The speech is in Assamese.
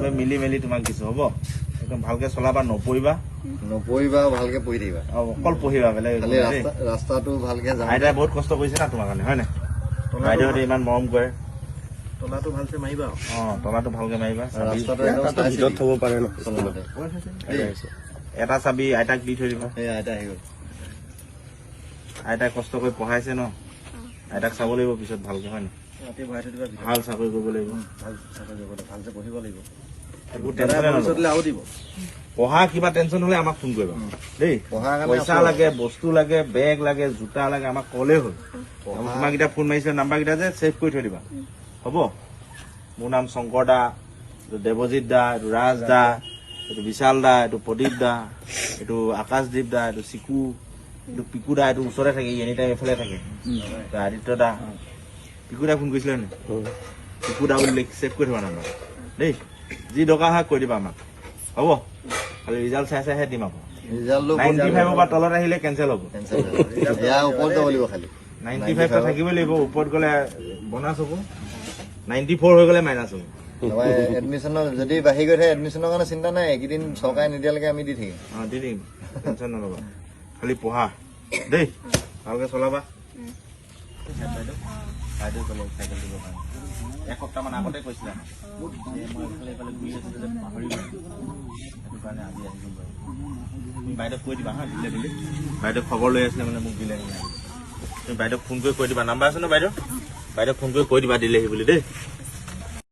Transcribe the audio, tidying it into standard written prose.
চবে মিলি মেলি তোমাক দিছো হ'ব একদম ভালকে চলাবা নপৰিবা ভালকে পঢ়ি থাকিবা অকল পঢ়িবা বেলেগ খালি ৰাস্তাটো ভালকে যাবা আইতাই বহুত কষ্ট কৰিছে না তোমাৰ কাৰণে হয় নাই বাইদেউহঁতে ইমান মৰম কৰে তলাটো ভালকে মাৰিবা তলাটো ভালকে মাৰিবা ৰাস্তাটো একদম ভিতৰত থব পাৰে ন এটা চাবি আইতাক দি থৈ দিবা এই আইতা আহি গ'ল আইতাই কষ্ট কৰি পঢ়াইছে ন আইতাক চাব লাগিব পিছত ভালকে হয় নাই ৰাতি ভৰাই থৈ দিবা ভাল চাকৰি কৰিব লাগিব ভাল চাকৰি কৰিব ভালকে পঢ়িব লাগিব একো টেনচনে নল'বা আৰু দিব পঢ়া কিবা টেনচন হলে আমাক ফোন কৰিবা দেই পইচা লাগে বস্তু লাগে বেগ লাগে জোতা লাগে আমাক ক'লেই হ'ল তোমাক এতিয়া ফোন মাৰিছিলে নাম্বাৰ কেইটা যে ছেভ কৰি থৈ দিবা হ'ব মোৰ নাম শংকৰ দা এইটো দেৱজিৎ দা এইটো ৰাজ দা এইটো বিশাল দা এইটো প্ৰদীপ দা এইটো আকাশদ্বীপ দা এইটো চিকু এইটো পিকু দা এইটো ওচৰতে থাকে এনি টাইম এইফালে থাকে আদিত্য দা পিকু দা ফোন কৰিছিলে নে পিকু দা বুলি ছেভ কৰি থবা নাম্বাৰ দেই যি দৰকাৰ হয় কৈ দিবা আমাক হ'ব খালি ৰিজাল্ট চাইহে দিম আকৌ 95 পৰা তলত আহিলে কেঞ্চেল হ'ব 95 থাকিবই লাগিব ওপৰত গ'লে বনাছ হ'ব 94 হৈ গ'লে মাইনাছ হ'ব এডমিশ্যনৰ যদি বাঢ়ি গৈ থাকে এডমিশ্যনৰ কাৰণে চিন্তা নাই এইকেইদিন চৰকাৰে নিদিয়ালৈকে আমি দি থাকিম দি দিম টেনচন নল'বা খালি পঢ়া দেই ভালকে চলাবা বাইদেউ ক'লে চাইকেল দিব কাৰণে এসপ্তাহমান আগতে কৈছিলে মই এইফালে ঘূৰি আছিলোঁ যে পাহৰি গ'লো সেইটো কাৰণে আজি আহি গ'ল বাৰু তুমি বাইদেউক কৈ দিবা হা দিলে বাইদেউ খবৰ লৈ আছিলে মানে মোক দিলে তুমি বাইদেউক ফোন কৰি কৈ দিবা নাম্বাৰ আছে ন বাইদেউক ফোন কৰি কৈ দিবা দিলেহি বুলি দেই